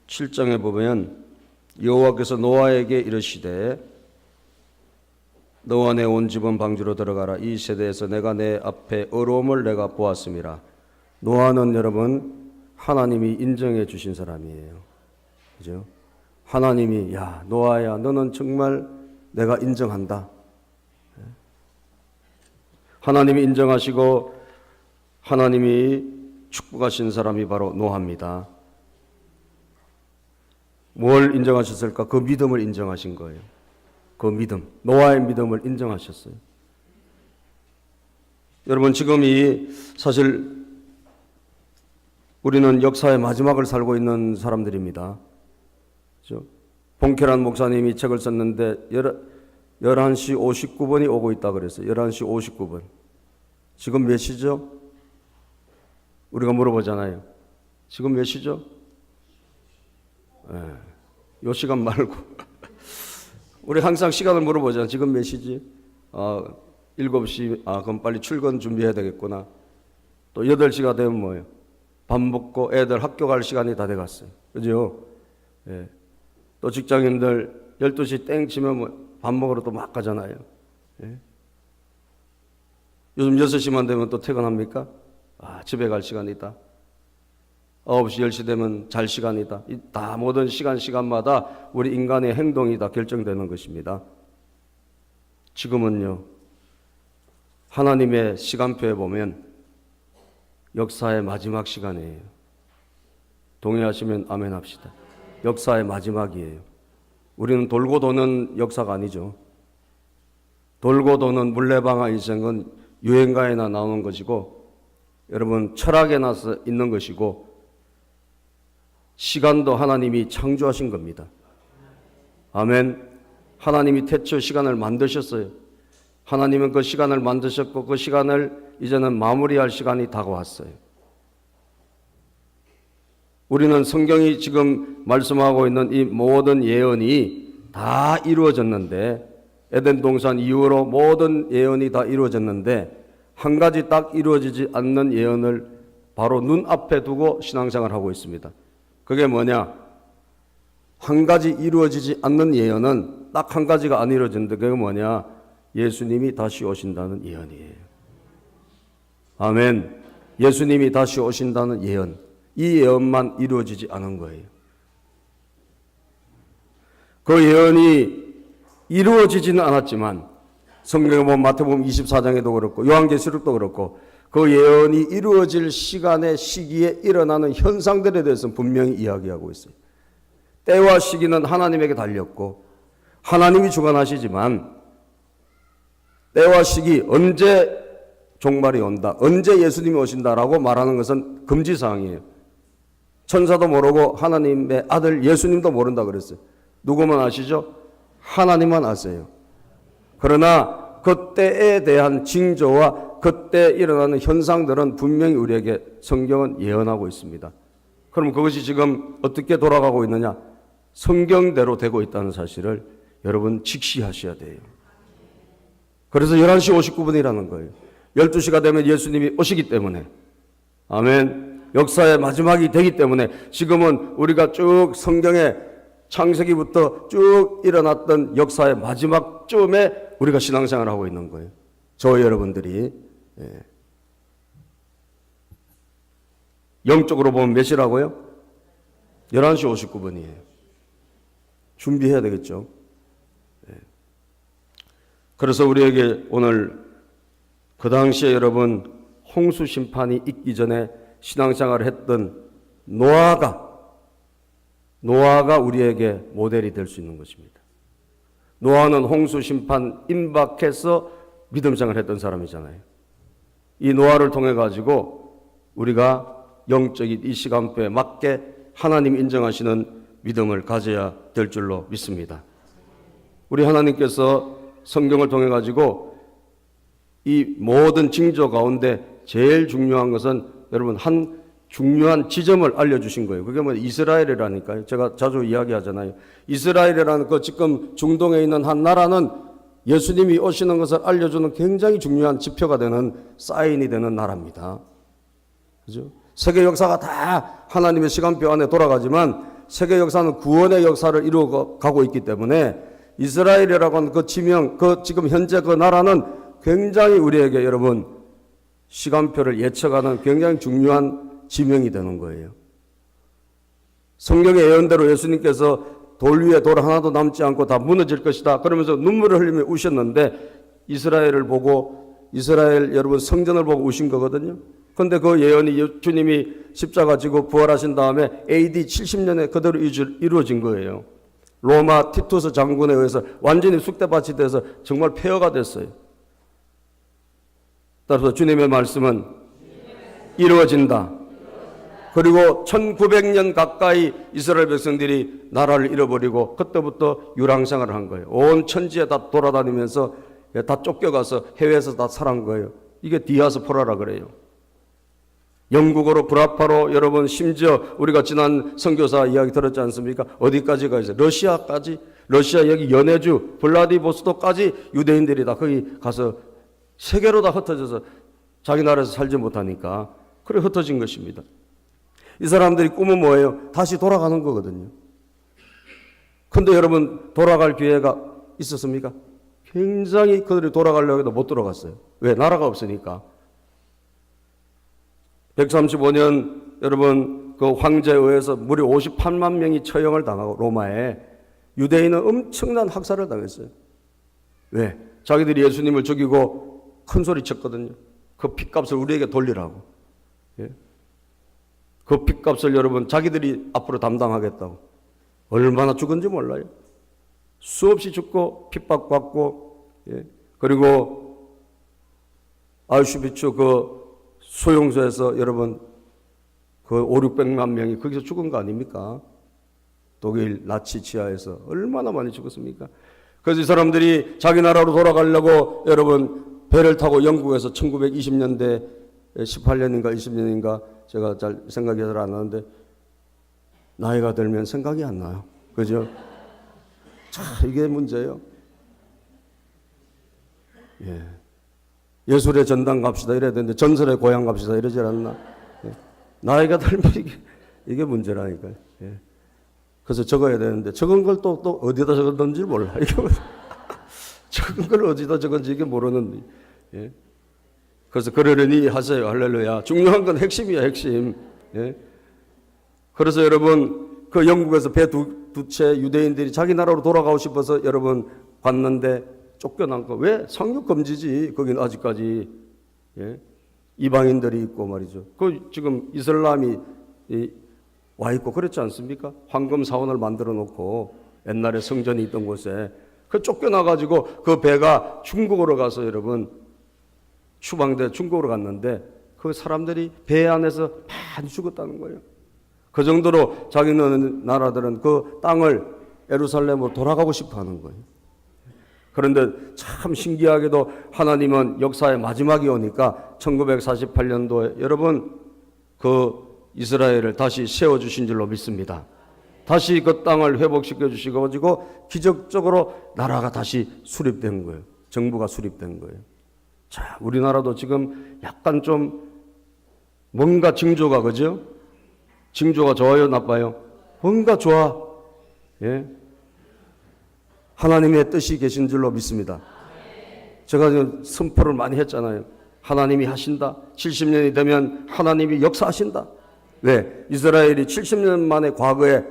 7장에 보면 여호와께서 노아에게 이르시되 너와 내 온 집은 방주로 들어가라. 이 세대에서 내가 내 앞에 어려움을 내가 보았음이라. 노아는 여러분 하나님이 인정해 주신 사람이에요. 그죠? 하나님이 야 노아야 너는 정말 내가 인정한다. 하나님이 인정하시고 하나님이 축복하신 사람이 바로 노아입니다. 뭘 인정하셨을까? 그 믿음을 인정하신 거예요. 그 믿음, 노아의 믿음을 인정하셨어요. 여러분 지금 사실 우리는 역사의 마지막을 살고 있는 사람들입니다. 그렇죠? 봉케란 목사님이 책을 썼는데 11시 59분이 오고 있다 그랬어요. 11시 59분. 지금 몇 시죠? 우리가 물어보잖아요. 지금 몇 시죠? 요 시간 말고 우리 항상 시간을 물어보잖아요. 지금 몇 시지? 7시. 그럼 빨리 출근 준비해야 되겠구나. 또 8시가 되면 뭐예요? 밥 먹고 애들 학교 갈 시간이 다 돼갔어요. 그죠? 예. 또 직장인들 12시 땡 치면 밥 먹으러 또 막 가잖아요. 예. 요즘 6시만 되면 또 퇴근합니까? 집에 갈 시간이 있다. 9시, 10시 되면 잘 시간이다. 다 모든 시간마다 우리 인간의 행동이 다 결정되는 것입니다. 지금은요, 하나님의 시간표에 보면 역사의 마지막 시간이에요. 동의하시면 아멘 합시다. 역사의 마지막이에요. 우리는 돌고 도는 역사가 아니죠. 돌고 도는 물레방아 인생은 유행가에나 나오는 것이고, 여러분 철학에 나서 있는 것이고, 시간도 하나님이 창조하신 겁니다. 아멘. 하나님이 태초 시간을 만드셨어요. 하나님은 그 시간을 만드셨고 그 시간을 이제는 마무리할 시간이 다가왔어요. 우리는 성경이 지금 말씀하고 있는 이 모든 예언이 다 이루어졌는데, 에덴 동산 이후로 모든 예언이 다 이루어졌는데 한 가지 딱 이루어지지 않는 예언을 바로 눈앞에 두고 신앙생활을 하고 있습니다. 그게 뭐냐? 한 가지 이루어지지 않는 예언은 딱 한 가지가 안 이루어지는데 그게 뭐냐? 예수님이 다시 오신다는 예언이에요. 아멘. 예수님이 다시 오신다는 예언. 이 예언만 이루어지지 않은 거예요. 그 예언이 이루어지지는 않았지만 성경에 보면 마태복음 24장에도 그렇고 요한계시록도 그렇고 그 예언이 이루어질 시기에 일어나는 현상들에 대해서 분명히 이야기하고 있어요. 때와 시기는 하나님에게 달렸고 하나님이 주관하시지만 때와 시기, 언제 종말이 온다, 언제 예수님이 오신다라고 말하는 것은 금지사항이에요. 천사도 모르고 하나님의 아들 예수님도 모른다 그랬어요. 누구만 아시죠? 하나님만 아세요. 그러나 그때에 대한 징조와 그때 일어나는 현상들은 분명히 우리에게 성경은 예언하고 있습니다. 그럼 그것이 지금 어떻게 돌아가고 있느냐? 성경대로 되고 있다는 사실을 여러분 직시하셔야 돼요. 그래서 11시 59분이라는 거예요. 12시가 되면 예수님이 오시기 때문에, 아멘, 역사의 마지막이 되기 때문에 지금은 우리가 쭉 성경의 창세기부터 쭉 일어났던 역사의 마지막쯤에 우리가 신앙생활을 하고 있는 거예요. 저 여러분들이 영적으로 보면 몇 시라고요? 11시 59분이에요. 준비해야 되겠죠. 그래서 우리에게 오늘 그 당시에 여러분 홍수 심판이 있기 전에 신앙생활을 했던 노아가 우리에게 모델이 될 수 있는 것입니다. 노아는 홍수 심판 임박해서 믿음 생활을 했던 사람이잖아요. 이 노아를 통해 가지고 우리가 영적인 이 시간표에 맞게 하나님 인정하시는 믿음을 가져야 될 줄로 믿습니다. 우리 하나님께서 성경을 통해 가지고 이 모든 징조 가운데 제일 중요한 것은 여러분 한 중요한 지점을 알려주신 거예요. 그게 뭐 이스라엘이라니까요. 제가 자주 이야기하잖아요. 이스라엘이라는 그 지금 중동에 있는 한 나라는 예수님이 오시는 것을 알려주는 굉장히 중요한 지표가 되는 사인이 되는 나라입니다. 그죠? 세계 역사가 다 하나님의 시간표 안에 돌아가지만 세계 역사는 구원의 역사를 이루어가고 있기 때문에 이스라엘이라고 하는 그 지명, 그 지금 현재 그 나라는 굉장히 우리에게 여러분 시간표를 예측하는 굉장히 중요한 지명이 되는 거예요. 성경의 예언대로 예수님께서 돌 위에 돌 하나도 남지 않고 다 무너질 것이다. 그러면서 눈물을 흘리며 우셨는데 이스라엘을 보고 이스라엘 여러분 성전을 보고 우신 거거든요. 그런데 그 예언이 주님이 십자가 지고 부활하신 다음에 AD 70년에 그대로 이루어진 거예요. 로마 티투스 장군에 의해서 완전히 쑥대밭이 돼서 정말 폐허가 됐어요. 따라서 주님의 말씀은 이루어진다. 그리고 1900년 가까이 이스라엘 백성들이 나라를 잃어버리고 그때부터 유랑생활을 한 거예요. 온 천지에 다 돌아다니면서 다 쫓겨가서 해외에서 다 살아간 거예요. 이게 디아스포라라 그래요. 영국어로 브라파로 여러분 심지어 우리가 지난 선교사 이야기 들었지 않습니까? 어디까지 가 있어요? 러시아까지, 러시아 여기 연해주 블라디보스토크까지 유대인들이 다 거기 가서 세계로 다 흩어져서 자기 나라에서 살지 못하니까 그래 흩어진 것입니다. 이 사람들이 꿈은 뭐예요? 다시 돌아가는 거거든요. 근데 여러분 돌아갈 기회가 있었습니까? 굉장히 그들이 돌아가려고 해도 못 돌아갔어요. 왜? 나라가 없으니까. 135년 여러분 그 황제에 의해서 무려 58만 명이 처형을 당하고 로마에 유대인은 엄청난 학살을 당했어요. 왜? 자기들이 예수님을 죽이고 큰 소리 쳤거든요. 그 핏값을 우리에게 돌리라고. 예? 그 핏값을 여러분 자기들이 앞으로 담당하겠다고. 얼마나 죽은지 몰라요. 수없이 죽고 핍박받고 예? 그리고 아우슈비츠 그 소용소에서 여러분 그 5,600만 명이 거기서 죽은 거 아닙니까? 독일 나치 지하에서 얼마나 많이 죽었습니까? 그래서 이 사람들이 자기 나라로 돌아가려고 여러분 배를 타고 영국에서 1920년대 18년인가 20년인가 제가 잘 생각이 잘 안 나는데 나이가 들면 생각이 안 나요. 그죠? 참 이게 문제예요. 예. 예술의 전당 갑시다 이래야 되는데 전설의 고향 갑시다 이러지 않나? 예. 나이가 들면 이게 문제라니까요. 예. 그래서 적어야 되는데 적은 걸 또 어디다 적었는지 몰라. 이게 적은 걸 어디다 적은지 이게 모르는. 예. 그래서 그러려니 하세요. 할렐루야. 중요한 건 핵심이야, 핵심. 예. 그래서 여러분 그 영국에서 배 두 채 유대인들이 자기 나라로 돌아가고 싶어서 여러분 갔는데 쫓겨난 거. 왜? 상륙 금지지. 거기는 아직까지. 예? 이방인들이 있고 말이죠. 그 지금 이슬람이 와 있고 그렇지 않습니까? 황금 사원을 만들어 놓고 옛날에 성전이 있던 곳에 그 쫓겨나 가지고 그 배가 중국으로 가서 여러분 추방돼 중국으로 갔는데 그 사람들이 배 안에서 많이 죽었다는 거예요. 그 정도로 자기는 나라들은 그 땅을 예루살렘으로 돌아가고 싶어 하는 거예요. 그런데 참 신기하게도 하나님은 역사의 마지막이 오니까 1948년도에 여러분 그 이스라엘을 다시 세워주신 줄로 믿습니다. 다시 그 땅을 회복시켜 주시고 가지고 기적적으로 나라가 다시 수립된 거예요. 정부가 수립된 거예요. 자, 우리나라도 지금 약간 좀 뭔가 징조가 그죠? 징조가 좋아요, 나빠요? 뭔가 좋아. 예. 하나님의 뜻이 계신 줄로 믿습니다. 제가 지금 선포를 많이 했잖아요. 하나님이 하신다. 70년이 되면 하나님이 역사하신다. 왜? 이스라엘이 70년 만에 과거에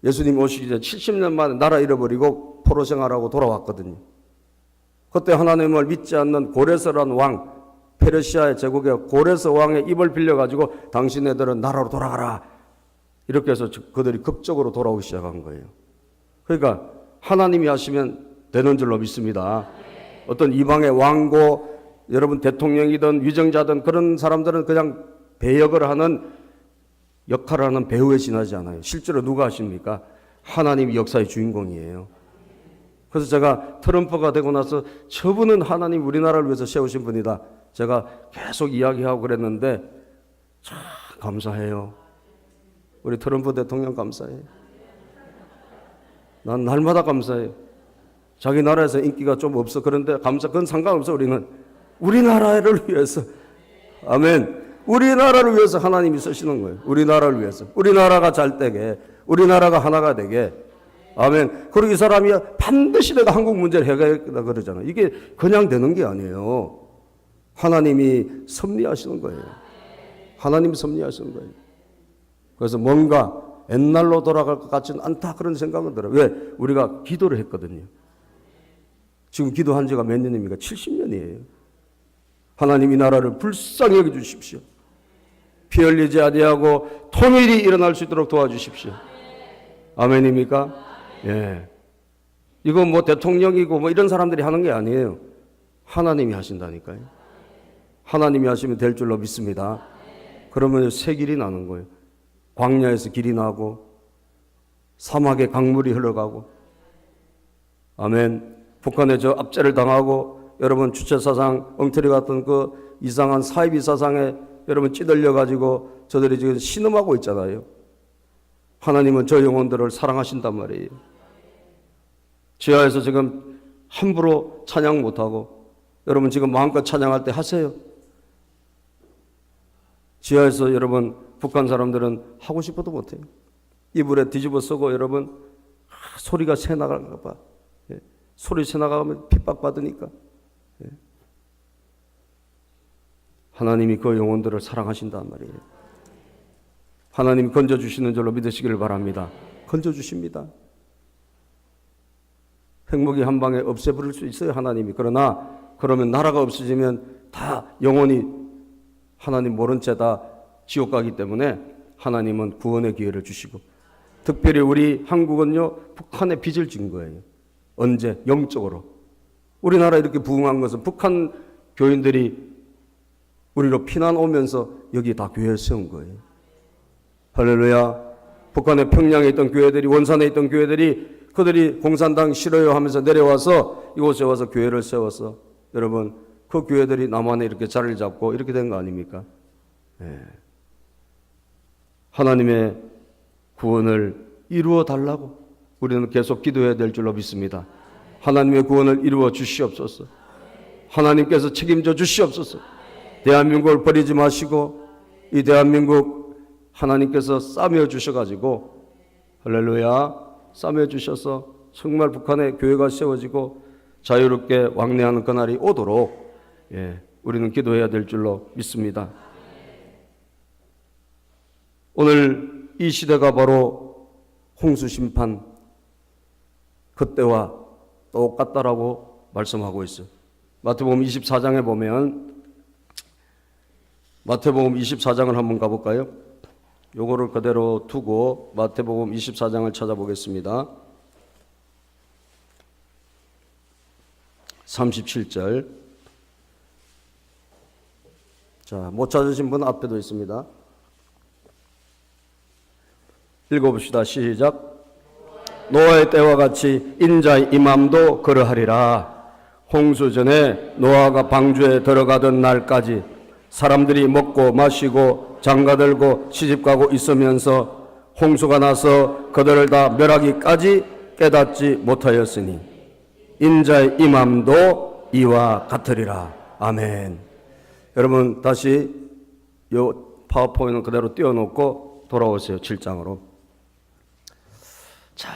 예수님 오시기 전에 70년 만에 나라 잃어버리고 포로 생활하고 돌아왔거든요. 그때 하나님을 믿지 않는 고레스라는 왕, 페르시아의 제국의 고레스 왕의 입을 빌려가지고 당신네들은 나라로 돌아가라. 이렇게 해서 그들이 극적으로 돌아오기 시작한 거예요. 그러니까 하나님이 하시면 되는 줄로 믿습니다. 어떤 이방의 왕고, 여러분 대통령이든 위정자든 그런 사람들은 그냥 배역을 하는 역할을 하는 배우에 지나지 않아요. 실제로 누가 하십니까? 하나님이 역사의 주인공이에요. 그래서 제가 트럼프가 되고 나서 저분은 하나님 우리나라를 위해서 세우신 분이다. 제가 계속 이야기하고 그랬는데 참 감사해요. 우리 트럼프 대통령 감사해요. 난 날마다 감사해요. 자기 나라에서 인기가 좀 없어. 그런데 그건 상관없어. 우리는 우리나라를 위해서, 아멘, 우리나라를 위해서 하나님이 쓰시는 거예요. 우리나라를 위해서. 우리나라가 잘 되게, 우리나라가 하나가 되게, 아멘. 그리고 이 사람이 반드시 내가 한국 문제를 해결하겠다 그러잖아요. 이게 그냥 되는 게 아니에요. 하나님이 섭리하시는 거예요. 하나님이 섭리하시는 거예요. 그래서 뭔가 옛날로 돌아갈 것 같지는 않다 그런 생각은 들어요. 왜? 우리가 기도를 했거든요. 지금 기도한 지가 몇 년입니까? 70년이에요. 하나님 이 나라를 불쌍히 여겨 주십시오. 피 흘리지 아니하고 통일이 일어날 수 있도록 도와주십시오. 아멘입니까? 예. 이거 뭐 대통령이고 뭐 이런 사람들이 하는 게 아니에요. 하나님이 하신다니까요. 하나님이 하시면 될 줄로 믿습니다. 그러면 새 길이 나는 거예요. 광야에서 길이 나고 사막에 강물이 흘러가고, 아멘. 북한에 저 압제를 당하고 여러분 주체사상 엉터리 같은 그 이상한 사이비 사상에 여러분 찌들려 가지고 저들이 지금 신음하고 있잖아요. 하나님은 저 영혼들을 사랑하신단 말이에요. 지하에서 지금 함부로 찬양 못하고, 여러분 지금 마음껏 찬양할 때 하세요. 지하에서 여러분 북한 사람들은 하고 싶어도 못해요. 이불에 뒤집어 쓰고 여러분 소리가 새 나갈까 봐. 예. 소리 새 나가면 핍박받으니까. 예. 하나님이 그 영혼들을 사랑하신단 말이에요. 하나님이 건져주시는 줄로 믿으시기를 바랍니다. 건져주십니다. 핵무기 한 방에 없애버릴 수 있어요, 하나님이. 그러나 그러면 나라가 없어지면 다 영원히 하나님 모른 채 다 지옥 가기 때문에 하나님은 구원의 기회를 주시고, 특별히 우리 한국은요 북한에 빚을 진 거예요. 언제? 영적으로. 우리나라 이렇게 부흥한 것은 북한 교인들이 우리로 피난 오면서 여기 다 교회를 세운 거예요. 할렐루야. 북한의 평양에 있던 교회들이, 원산에 있던 교회들이, 그들이 공산당 싫어요 하면서 내려와서 이곳에 와서 교회를 세워서 여러분 그 교회들이 남한에 이렇게 자리를 잡고 이렇게 된 거 아닙니까? 예. 하나님의 구원을 이루어 달라고 우리는 계속 기도해야 될 줄로 믿습니다. 하나님의 구원을 이루어 주시옵소서. 하나님께서 책임져 주시옵소서. 대한민국을 버리지 마시고 이 대한민국 하나님께서 싸매어 주셔가지고, 할렐루야, 싸매어 주셔서 정말 북한에 교회가 세워지고 자유롭게 왕래하는 그날이 오도록, 예, 우리는 기도해야 될 줄로 믿습니다. 오늘 이 시대가 바로 홍수심판 그때와 똑같다라고 말씀하고 있어요. 마태복음 24장에 보면, 마태복음 24장을 한번 가볼까요? 요거를 그대로 두고 마태복음 24장을 찾아보겠습니다. 37절. 자, 못 찾으신 분 앞에도 있습니다. 읽어봅시다. 시작. 노아의 때와 같이 인자의 임함도 그러하리라. 홍수 전에 노아가 방주에 들어가던 날까지 사람들이 먹고 마시고 장가들고 시집가고 있으면서 홍수가 나서 그들을 다 멸하기까지 깨닫지 못하였으니 인자의 임함도 이와 같으리라. 아멘. 여러분 다시 요 파워포인트 그대로 띄워놓고 돌아오세요. 7장으로. 자,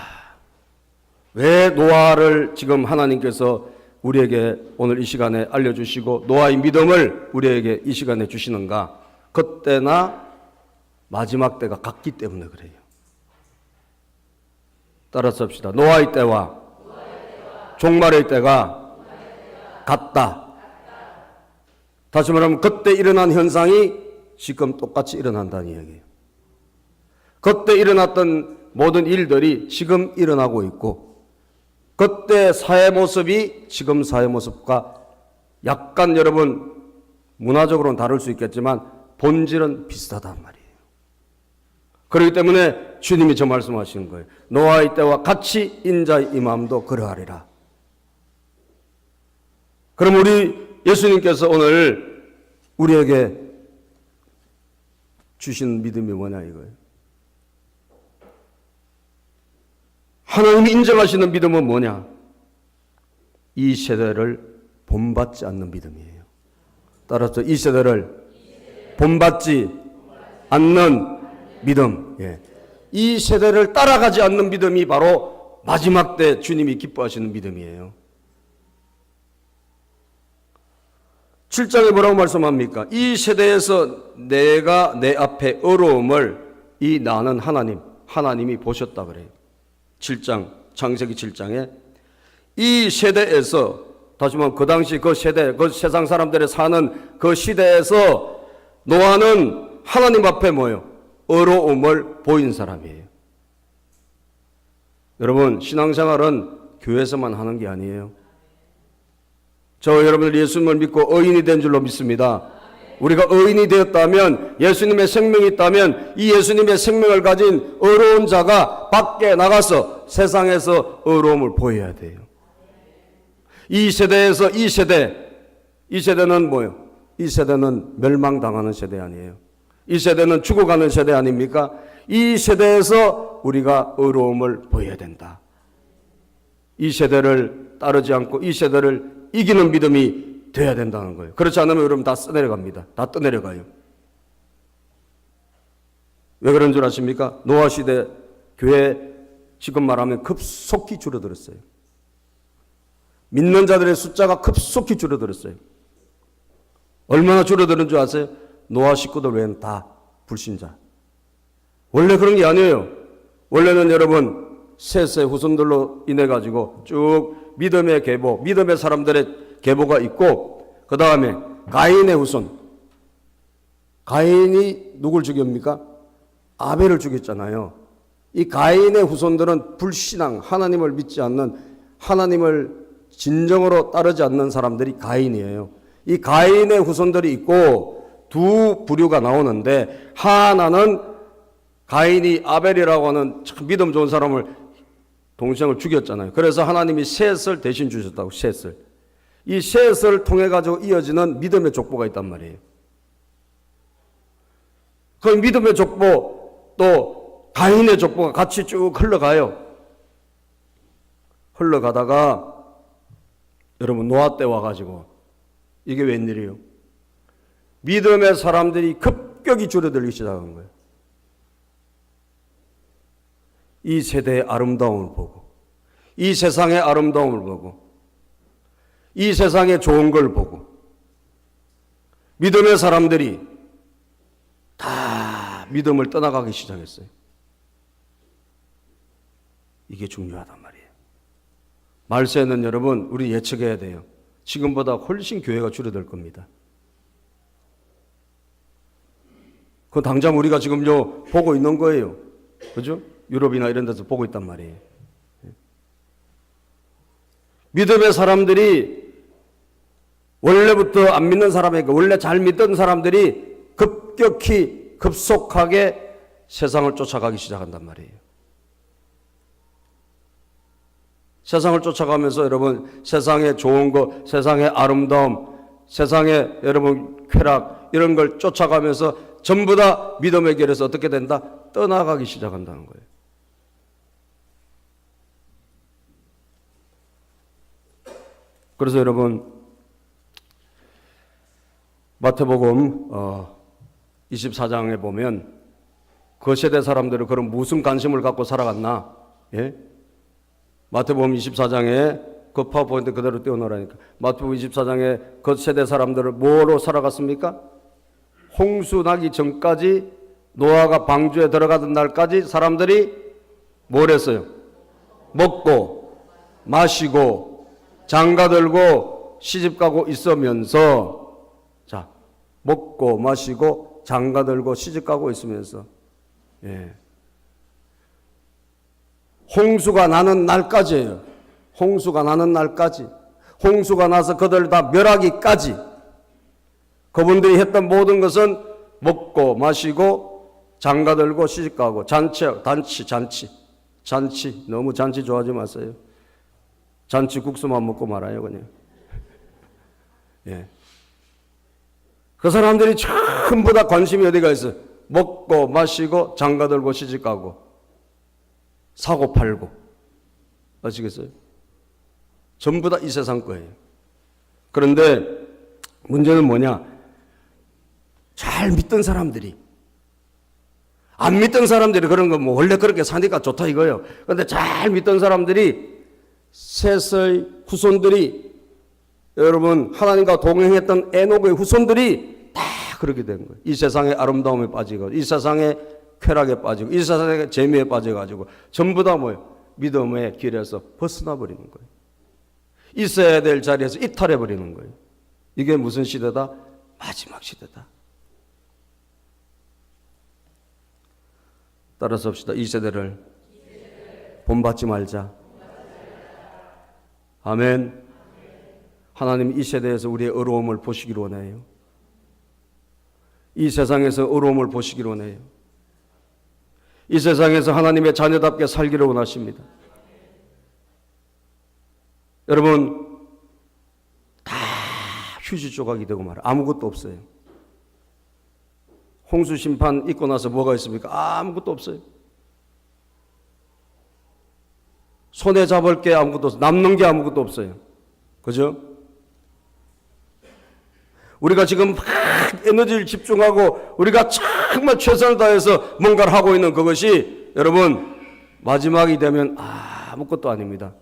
왜 노아를 지금 하나님께서 우리에게 오늘 이 시간에 알려주시고 노아의 믿음을 우리에게 이 시간에 주시는가? 그때나 마지막 때가 같기 때문에 그래요. 따라서 합시다. 노아의 때와 종말의 때가 같다. 다시 말하면 그때 일어난 현상이 지금 똑같이 일어난다는 이야기예요. 그때 일어났던 모든 일들이 지금 일어나고 있고, 그때 사회 모습이 지금 사회 모습과 약간 여러분 문화적으로는 다를 수 있겠지만 본질은 비슷하단 말이에요. 그렇기 때문에 주님이 저 말씀하시는 거예요. 노아의 때와 같이 인자의 임함도 그러하리라. 그럼 우리 예수님께서 오늘 우리에게 주신 믿음이 뭐냐 이거예요. 하나님이 인정하시는 믿음은 뭐냐? 이 세대를 본받지 않는 믿음이에요. 따라서 이 세대를 본받지 않는 믿음. 예. 이 세대를 따라가지 않는 믿음이 바로 마지막 때 주님이 기뻐하시는 믿음이에요. 7장에 뭐라고 말씀합니까? 이 세대에서 내가 내 앞에 어려움을 이 나는 하나님이 보셨다 그래요. 7장, 창세기 7장에 이 세대에서, 다시 말하면 그 당시 그 세대, 그 세상 사람들이 사는 그 시대에서 노아는 하나님 앞에 뭐예요? 어려움을 보인 사람이에요. 여러분, 신앙생활은 교회에서만 하는 게 아니에요. 저 여러분들 예수님을 믿고 의인이 된 줄로 믿습니다. 우리가 의인이 되었다면, 예수님의 생명이 있다면 이 예수님의 생명을 가진 어려운 자가 밖에 나가서 세상에서 어려움을 보여야 돼요. 이 세대에서 이 세대는 뭐예요? 이 세대는 멸망당하는 세대 아니에요. 이 세대는 죽어가는 세대 아닙니까? 이 세대에서 우리가 어려움을 보여야 된다. 이 세대를 따르지 않고 이 세대를 이기는 믿음이 돼야 된다는 거예요. 그렇지 않으면 여러분 다 써내려갑니다. 다 떠내려가요. 왜 그런 줄 아십니까? 노아 시대 교회 지금 말하면 급속히 줄어들었어요. 믿는 자들의 숫자가 급속히 줄어들었어요. 얼마나 줄어드는 줄 아세요? 노아 식구들 외에는 다 불신자. 원래 그런 게 아니에요. 원래는 여러분 셋의 후손들로 인해 가지고 쭉 믿음의 계보, 믿음의 사람들의 계보가 있고, 그 다음에 가인의 후손. 가인이 누굴 죽입니까? 아벨을 죽였잖아요. 이 가인의 후손들은 불신앙, 하나님을 믿지 않는, 하나님을 진정으로 따르지 않는 사람들이 가인이에요. 이 가인의 후손들이 있고 두 부류가 나오는데, 하나는 가인이 아벨이라고 하는 참 믿음 좋은 사람을, 동생을 죽였잖아요. 그래서 하나님이 셋을 대신 주셨다고. 셋을. 이 셋을 통해 가지고 이어지는 믿음의 족보가 있단 말이에요. 그 믿음의 족보 또 가인의 족보가 같이 쭉 흘러가요. 흘러가다가 여러분 노아 때 와가지고 이게 웬일이에요? 믿음의 사람들이 급격히 줄어들기 시작한 거예요. 이 세대의 아름다움을 보고, 이 세상의 아름다움을 보고, 이 세상의 좋은 걸 보고, 믿음의 사람들이 다 믿음을 떠나가기 시작했어요. 이게 중요하단 말이에요. 말세는 여러분 우리 예측해야 돼요. 지금보다 훨씬 교회가 줄어들 겁니다. 그건 당장 우리가 지금 보고 있는 거예요. 그죠? 유럽이나 이런 데서 보고 있단 말이에요. 믿음의 사람들이 원래부터 안 믿는 사람에게, 원래 잘 믿던 사람들이 급격히 급속하게 세상을 쫓아가기 시작한단 말이에요. 세상을 쫓아가면서 여러분 세상의 좋은 것, 세상의 아름다움, 세상의 여러분 쾌락 이런 걸 쫓아가면서 전부 다 믿음의 길에서 어떻게 된다? 떠나가기 시작한다는 거예요. 그래서 여러분 마태복음 24장에 보면 그 세대 사람들은 그런 무슨 관심을 갖고 살아갔나? 예? 마태복음 24장에 그 파워포인트 그대로 띄워놓으라니까. 마태복음 24장에 그 세대 사람들을 뭐로 살아갔습니까? 홍수 나기 전까지, 노아가 방주에 들어가던 날까지 사람들이 뭘 했어요? 먹고 마시고 장가들고 시집가고 있으면서, 자, 먹고 마시고 장가들고 시집가고 있으면서, 예. 홍수가 나는 날까지예요. 홍수가 나는 날까지. 홍수가 나서 그들 다 멸하기까지. 그분들이 했던 모든 것은 먹고 마시고 장가들고 시집가고 잔치. 너무 잔치 좋아하지 마세요. 잔치 국수만 먹고 말아요, 그냥. 예. 그 사람들이 전부 다 관심이 어디가 있어요? 먹고 마시고 장가들고 시집가고 사고 팔고. 아시겠어요? 전부 다 이 세상 거예요. 그런데 문제는 뭐냐? 잘 믿던 사람들이, 안 믿던 사람들이 그런 거 뭐 원래 그렇게 사니까 좋다 이거예요. 그런데 잘 믿던 사람들이, 셋의 후손들이, 여러분 하나님과 동행했던 에녹의 후손들이 다 그렇게 된 거예요. 이 세상의 아름다움에 빠지고, 이 세상의 쾌락에 빠지고, 이 세상의 재미에 빠져가지고 전부 다 뭐예요? 믿음의 길에서 벗어나 버리는 거예요. 있어야 될 자리에서 이탈해 버리는 거예요. 이게 무슨 시대다? 마지막 시대다. 따라서 합시다. 이 세대를 본받지 말자. 아멘. 하나님 이 세대에서 우리의 어려움을 보시기를 원해요. 이 세상에서 어려움을 보시기를 원해요. 이 세상에서 하나님의 자녀답게 살기를 원하십니다. 여러분 다 휴지 조각이 되고 말아요. 아무것도 없어요. 홍수 심판 있고 나서 뭐가 있습니까? 아무것도 없어요. 손에 잡을 게 아무것도 없어요. 남는 게 아무것도 없어요. 그죠? 우리가 지금 막 에너지를 집중하고 우리가 정말 최선을 다해서 뭔가를 하고 있는 그것이 여러분 마지막이 되면 아무것도 아닙니다.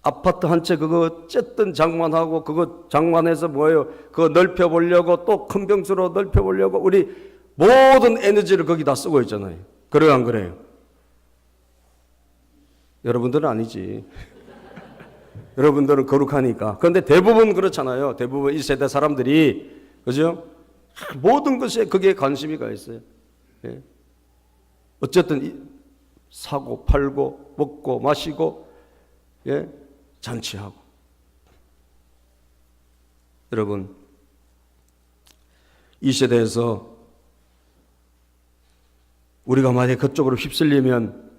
아파트 한 채 그거 어쨌든 장만하고 그거 장만해서 뭐예요? 그거 넓혀보려고 또 큰 병수로 넓혀보려고 우리 모든 에너지를 거기다 쓰고 있잖아요. 그래요 안 그래요? 여러분들은 아니지. 여러분들은 거룩하니까. 그런데 대부분 그렇잖아요. 대부분 이 세대 사람들이 그죠? 모든 것에 그게 관심이 가 있어요. 예. 어쨌든 사고 팔고 먹고 마시고 예. 잔치하고. 여러분 이 세대에서 우리가 만약에 그쪽으로 휩쓸리면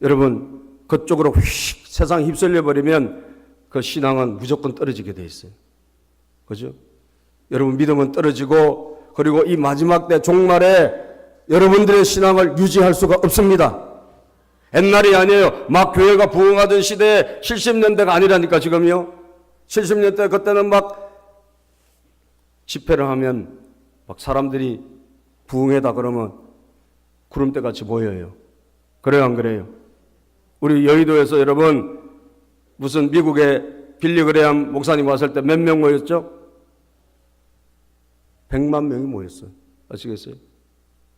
여러분 그쪽으로 휙 세상 휩쓸려 버리면 그 신앙은 무조건 떨어지게 돼 있어요. 그죠? 여러분 믿음은 떨어지고 그리고 이 마지막 때 종말에 여러분들의 신앙을 유지할 수가 없습니다. 옛날이 아니에요. 막 교회가 부흥하던 시대에 70년대가 아니라니까 지금요. 70년대 그때는 막 집회를 하면 막 사람들이 부흥회다 그러면 구름대같이 모여요. 그래요 안 그래요? 우리 여의도에서 여러분 무슨 미국의 빌리 그레함 목사님 왔을 때 몇 명 모였죠? 100만 명이 모였어요. 아시겠어요?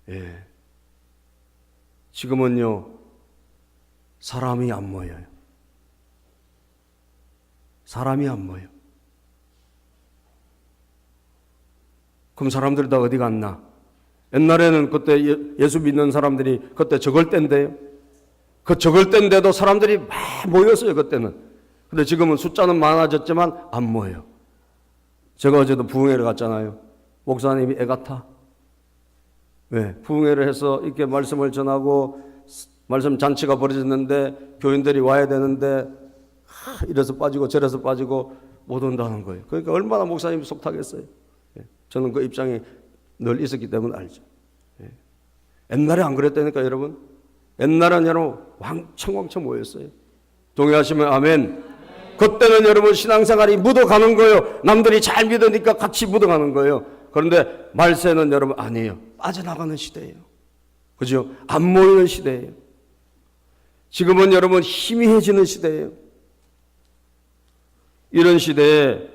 예. 지금은요 사람이 안 모여요. 사람이 안 모여. 그럼 사람들이 다 어디 갔나? 옛날에는 그때 예수 믿는 사람들이 그때 적을 때인데요. 그 적을 때인데도 사람들이 막 모였어요, 그때는. 근데 지금은 숫자는 많아졌지만 안 모여요. 제가 어제도 부흥회를 갔잖아요. 목사님이 애 같아. 왜? 부흥회를 해서 이렇게 말씀을 전하고 말씀 잔치가 벌어졌는데 교인들이 와야 되는데 이래서 빠지고 저래서 빠지고 못 온다는 거예요. 그러니까 얼마나 목사님이 속 타겠어요. 저는 그 입장에 늘 있었기 때문에 알죠. 옛날에 안 그랬다니까 여러분. 옛날엔 여러분 왕창 모였어요. 동의하시면 아멘. 그때는 여러분 신앙생활이 묻어가는 거예요. 남들이 잘 믿으니까 같이 묻어가는 거예요. 그런데 말세는 여러분 아니에요. 빠져나가는 시대예요. 그죠? 안 모이는 시대예요. 지금은 여러분 희미해지는 시대예요. 이런 시대에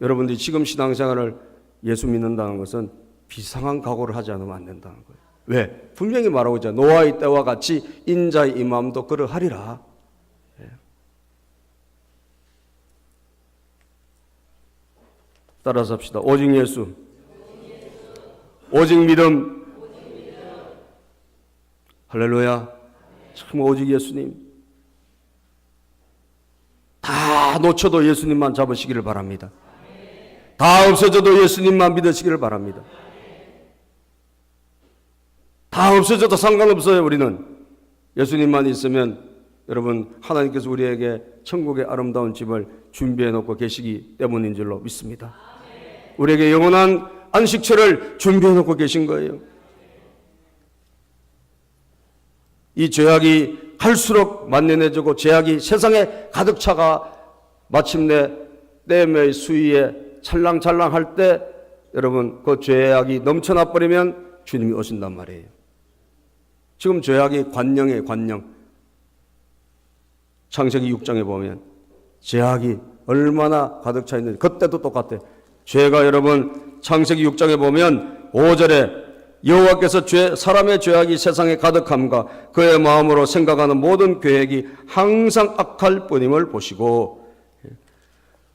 여러분들이 지금 신앙생활을 예수 믿는다는 것은 비상한 각오를 하지 않으면 안 된다는 거예요. 왜? 분명히 말하고 있잖아요. 노아의 때와 같이 인자의 임함도 그러하리라. 예. 따라서 합시다. 오직 예수. 오직 믿음. 할렐루야. 참 오직 예수님. 다 놓쳐도 예수님만 잡으시기를 바랍니다. 다 없어져도 예수님만 믿으시기를 바랍니다. 다 없어져도 상관없어요. 우리는 예수님만 있으면 여러분 하나님께서 우리에게 천국의 아름다운 집을 준비해 놓고 계시기 때문인 줄로 믿습니다. 우리에게 영원한 안식처를 준비해 놓고 계신 거예요. 이 죄악이 갈수록 만연해지고 죄악이 세상에 가득 차가 마침내 댐의 수위에 찰랑찰랑할 때 여러분 그 죄악이 넘쳐나 버리면 주님이 오신단 말이에요. 지금 죄악이 관령이에요. 관령. 창세기 6장에 보면 죄악이 얼마나 가득 차 있는지 그때도 똑같아요. 죄가 여러분 창세기 6장에 보면 5절에 여호와께서 사람의 죄악이 세상에 가득함과 그의 마음으로 생각하는 모든 계획이 항상 악할 뿐임을 보시고,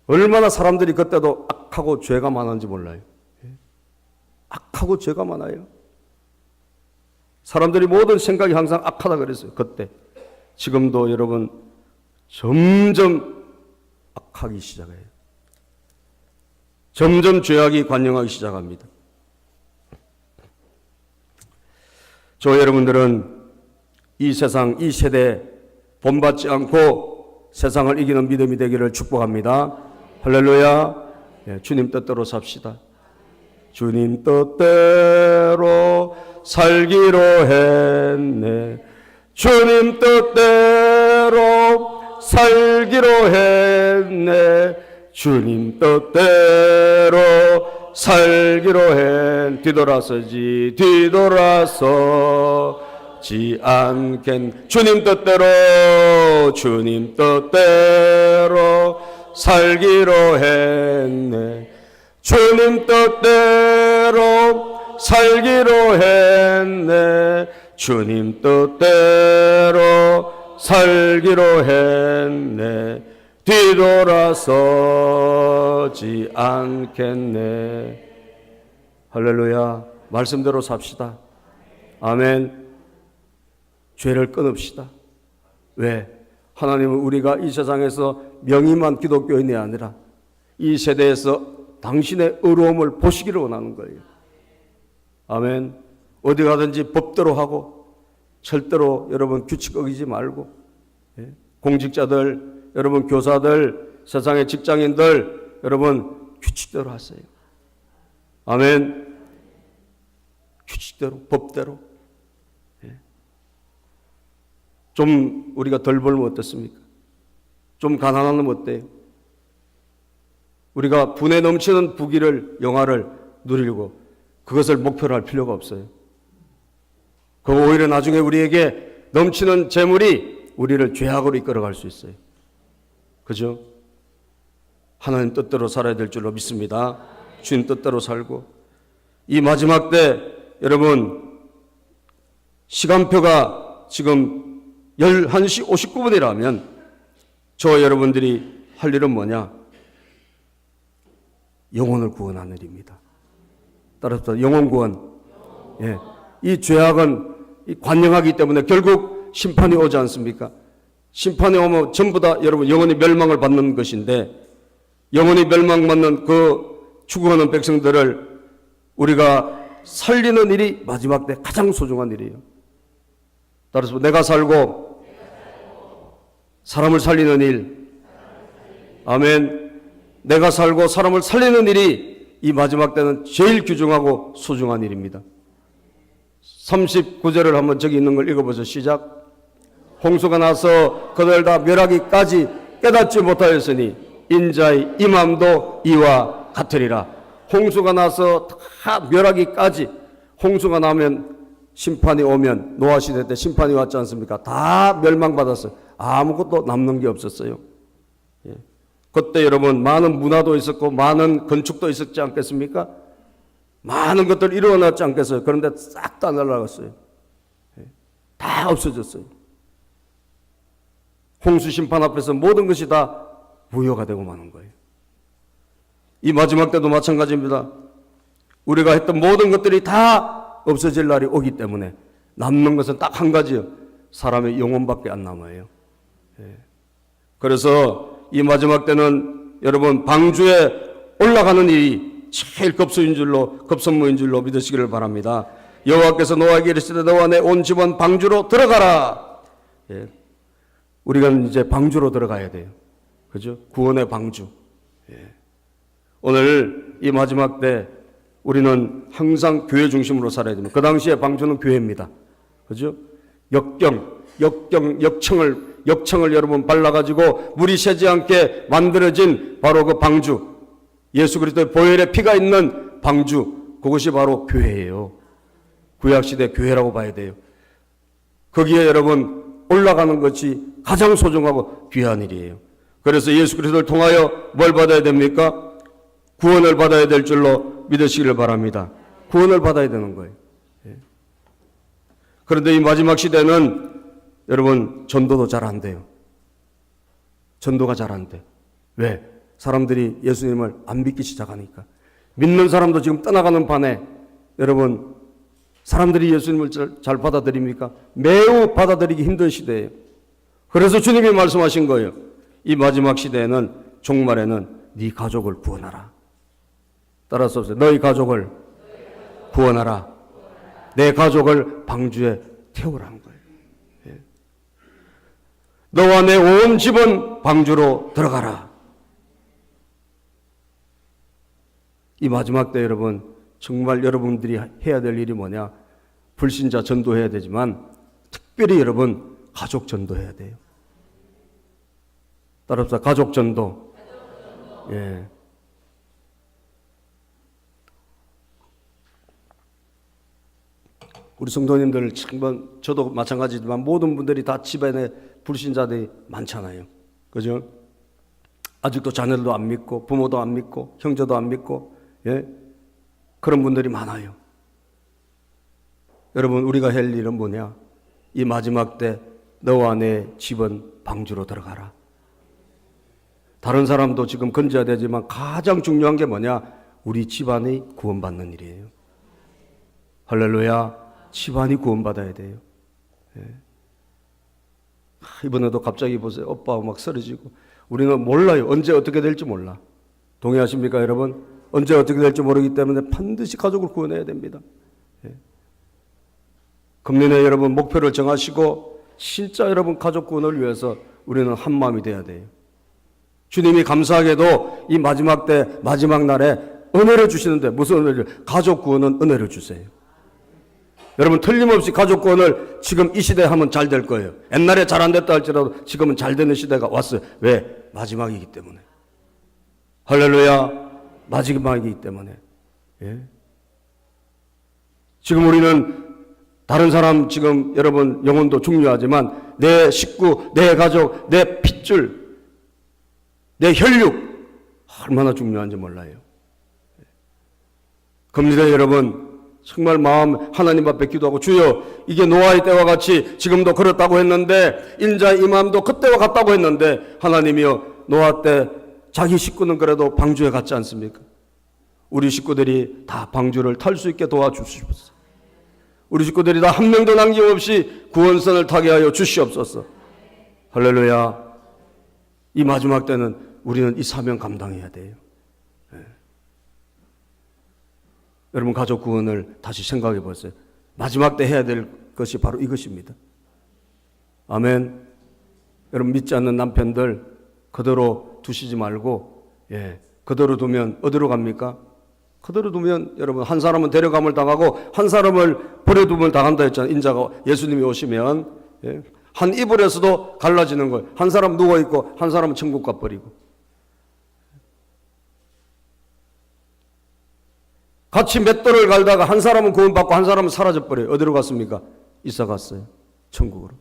얼마나 사람들이 그때도 악하고 죄가 많은지 몰라요. 악하고 죄가 많아요. 사람들이 모든 생각이 항상 악하다 그랬어요. 그때. 지금도 여러분 점점 악하기 시작해요. 점점 죄악이 관영하기 시작합니다. 저 여러분들은 이 세상, 이 세대에 본받지 않고 세상을 이기는 믿음이 되기를 축복합니다. 할렐루야. 주님 뜻대로 삽시다. 주님 뜻대로 살기로 했네. 주님 뜻대로 살기로 했네. 주님 뜻대로 살기로 해. 뒤돌아서지 않겠. 주님 뜻대로 살기로 했네. 주님 뜻대로 살기로 했네. 주님 뜻대로 살기로 했네. 뒤돌아서지 않겠네. 할렐루야. 말씀대로 삽시다. 아멘. 죄를 끊읍시다. 왜? 하나님은 우리가 이 세상에서 명의만 기독교인이 아니라 이 세대에서 당신의 의로움을 보시기를 원하는 거예요. 아멘. 어디 가든지 법대로 하고 절대로 여러분 규칙 어기지 말고, 공직자들, 여러분 교사들, 세상의 직장인들 여러분 규칙대로 하세요. 아멘. 규칙대로, 법대로. 좀 우리가 덜 벌면 어떻습니까? 좀 가난하면 어때요? 우리가 분에 넘치는 부귀를, 영화를 누리려고 그것을 목표로 할 필요가 없어요. 그 오히려 나중에 우리에게 넘치는 재물이 우리를 죄악으로 이끌어갈 수 있어요. 그죠? 하나님 뜻대로 살아야 될 줄로 믿습니다. 주님 뜻대로 살고, 이 마지막 때 여러분 시간표가 지금 11시 59분이라면 저 여러분들이 할 일은 뭐냐? 영혼을 구원하는 일입니다. 따라서 영혼 구원. 이 죄악은 관영하기 때문에 결국 심판이 오지 않습니까? 심판이 오면 전부 다 여러분 영혼이 멸망을 받는 것인데, 영혼이 멸망받는 그 죽어가는 백성들을 우리가 살리는 일이 마지막 때 가장 소중한 일이에요. 따라서 내가 살고 사람을 살리는 일. 아멘. 내가 살고 사람을 살리는 일이 이 마지막 때는 제일 귀중하고 소중한 일입니다. 39절을 한번 저기 있는 걸 읽어보세요. 시작. 홍수가 나서 그들 다 멸하기까지 깨닫지 못하였으니 인자의 임함도 이와 같으리라. 홍수가 나서 다 멸하기까지, 홍수가 나면 심판이 오면, 노아 시대 때 심판이 왔지 않습니까? 다 멸망받았어요. 아무것도 남는 게 없었어요. 그때 여러분 많은 문화도 있었고 많은 건축도 있었지 않겠습니까? 많은 것들 일어났지 않겠어요? 그런데 싹 다 날아갔어요. 다 없어졌어요. 홍수 심판 앞에서 모든 것이 다 무효가 되고 마는 거예요. 이 마지막 때도 마찬가지입니다. 우리가 했던 모든 것들이 다 없어질 날이 오기 때문에 남는 것은 딱 한 가지요. 사람의 영혼밖에 안 남아요. 그래서 이 마지막 때는 여러분 방주에 올라가는 일이 제일 급선무인 줄로 믿으시기를 바랍니다. 여호와께서 노아에게 이르시되 너와 내 온 집안 방주로 들어가라. 우리가 이제 방주로 들어가야 돼요. 그죠? 구원의 방주. 예. 오늘 이 마지막 때 우리는 항상 교회 중심으로 살아야 됩니다. 그 당시에 방주는 교회입니다. 그죠? 역청을 여러분 발라가지고 물이 새지 않게 만들어진 바로 그 방주. 예수 그리스도의 보혈의 피가 있는 방주. 그것이 바로 교회예요. 구약시대 교회라고 봐야 돼요. 거기에 여러분 올라가는 것이 가장 소중하고 귀한 일이에요. 그래서 예수 그리스도를 통하여 뭘 받아야 됩니까? 구원을 받아야 될 줄로 믿으시기를 바랍니다. 구원을 받아야 되는 거예요. 그런데 이 마지막 시대는 여러분 전도도 잘 안 돼요. 전도가 잘 안 돼. 왜? 사람들이 예수님을 안 믿기 시작하니까. 믿는 사람도 지금 떠나가는 반에 여러분 사람들이 예수님을 잘 받아들입니까? 매우 받아들이기 힘든 시대예요. 그래서 주님이 말씀하신 거예요. 이 마지막 시대에는 종말에는 네 가족을 구원하라. 따라서 너희 가족을 구원하라. 내 가족을 방주에 태우라는 거예요. 예. 너와 내 온 집은 방주로 들어가라. 이 마지막 때 여러분 정말 여러분들이 해야 될 일이 뭐냐? 불신자 전도해야 되지만 특별히 여러분 가족 전도해야 돼요. 따라서 가족 전도. 예. 우리 성도님들 정말 저도 마찬가지지만 모든 분들이 다 집안에 불신자들이 많잖아요. 그죠? 아직도 자녀들도 안 믿고 부모도 안 믿고 형제도 안 믿고 예? 그런 분들이 많아요. 여러분 우리가 할 일은 뭐냐? 이 마지막 때 너와 내 집은 방주로 들어가라. 다른 사람도 지금 건져야 되지만 가장 중요한 게 뭐냐? 우리 집안이 구원받는 일이에요. 할렐루야. 집안이 구원받아야 돼요. 예. 이번에도 갑자기 보세요. 오빠가 막 쓰러지고 우리는 몰라요. 언제 어떻게 될지 몰라. 동의하십니까 여러분? 언제 어떻게 될지 모르기 때문에 반드시 가족을 구원해야 됩니다. 예. 금년에 여러분 목표를 정하시고 진짜 여러분 가족 구원을 위해서 우리는 한 마음이 돼야 돼요. 주님이 감사하게도 이 마지막 때 마지막 날에 은혜를 주시는데 무슨 은혜를? 가족 구원은 은혜를 주세요. 여러분 틀림없이 가족 구원을 지금 이 시대에 하면 잘 될 거예요. 옛날에 잘 안 됐다 할지라도 지금은 잘 되는 시대가 왔어요. 왜? 마지막이기 때문에. 할렐루야. 마지막이기 때문에. 예? 지금 우리는 다른 사람 지금 여러분 영혼도 중요하지만 내 식구, 내 가족, 내 핏줄, 내 혈육 얼마나 중요한지 몰라요. 금년에 여러분 정말 마음 하나님 앞에 기도하고 주여 이게 노아의 때와 같이 지금도 그렇다고 했는데 인자의 임함도 그때와 같다고 했는데 하나님이여 노아 때 자기 식구는 그래도 방주에 갔지 않습니까? 우리 식구들이 다 방주를 탈 수 있게 도와주시옵소서. 우리 식구들이 다 한 명도 남김없이 구원선을 타게 하여 주시옵소서. 할렐루야. 이 마지막 때는 우리는 이 사명 감당해야 돼요. 여러분 가족 구원을 다시 생각해 보세요. 마지막 때 해야 될 것이 바로 이것입니다. 아멘. 여러분 믿지 않는 남편들 그대로 두시지 말고 그대로 두면 어디로 갑니까? 그대로 두면 여러분 한 사람은 데려감을 당하고 한 사람을 버려둠을 당한다 했잖아요. 인자가 예수님이 오시면 한 이불에서도 갈라지는 거예요. 한 사람 누워있고 한 사람은 천국 가버리고 같이 맷돌을 갈다가 한 사람은 구원받고 한 사람은 사라져버려요. 어디로 갔습니까? 이사 갔어요. 천국으로.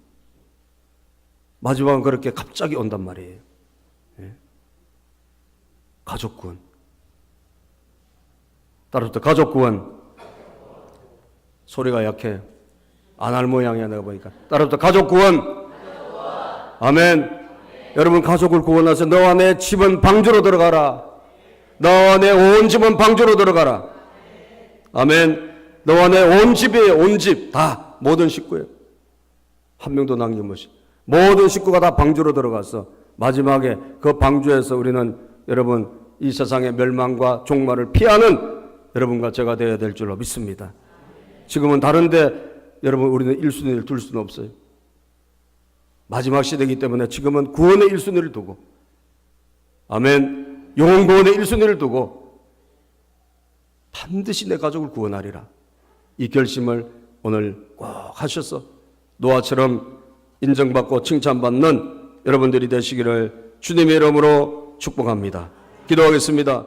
마지막은 그렇게 갑자기 온단 말이에요. 가족 구원. 따라서 가족 구원. 소리가 약해. 안 할 모양이야 내가 보니까. 따라서 가족 구원. 아멘. 여러분 가족을 구원하세요. 너와 내 집은 방주로 들어가라. 너와 내 온 집은 방주로 들어가라. 아멘. 너와 내 온 집이에요. 온 집. 다 모든 식구예요. 한 명도 남김없이. 모든 식구가 다 방주로 들어가서 마지막에 그 방주에서 우리는 여러분 이 세상의 멸망과 종말을 피하는 여러분과 제가 되어야 될 줄로 믿습니다. 지금은 다른데 여러분 우리는 1순위를 둘 수는 없어요. 마지막 시대이기 때문에 지금은 구원의 1순위를 두고 아멘. 영혼 구원의 1순위를 두고 반드시 내 가족을 구원하리라. 이 결심을 오늘 꼭 하셔서 노아처럼 인정받고 칭찬받는 여러분들이 되시기를 주님의 이름으로 축복합니다. 기도하겠습니다.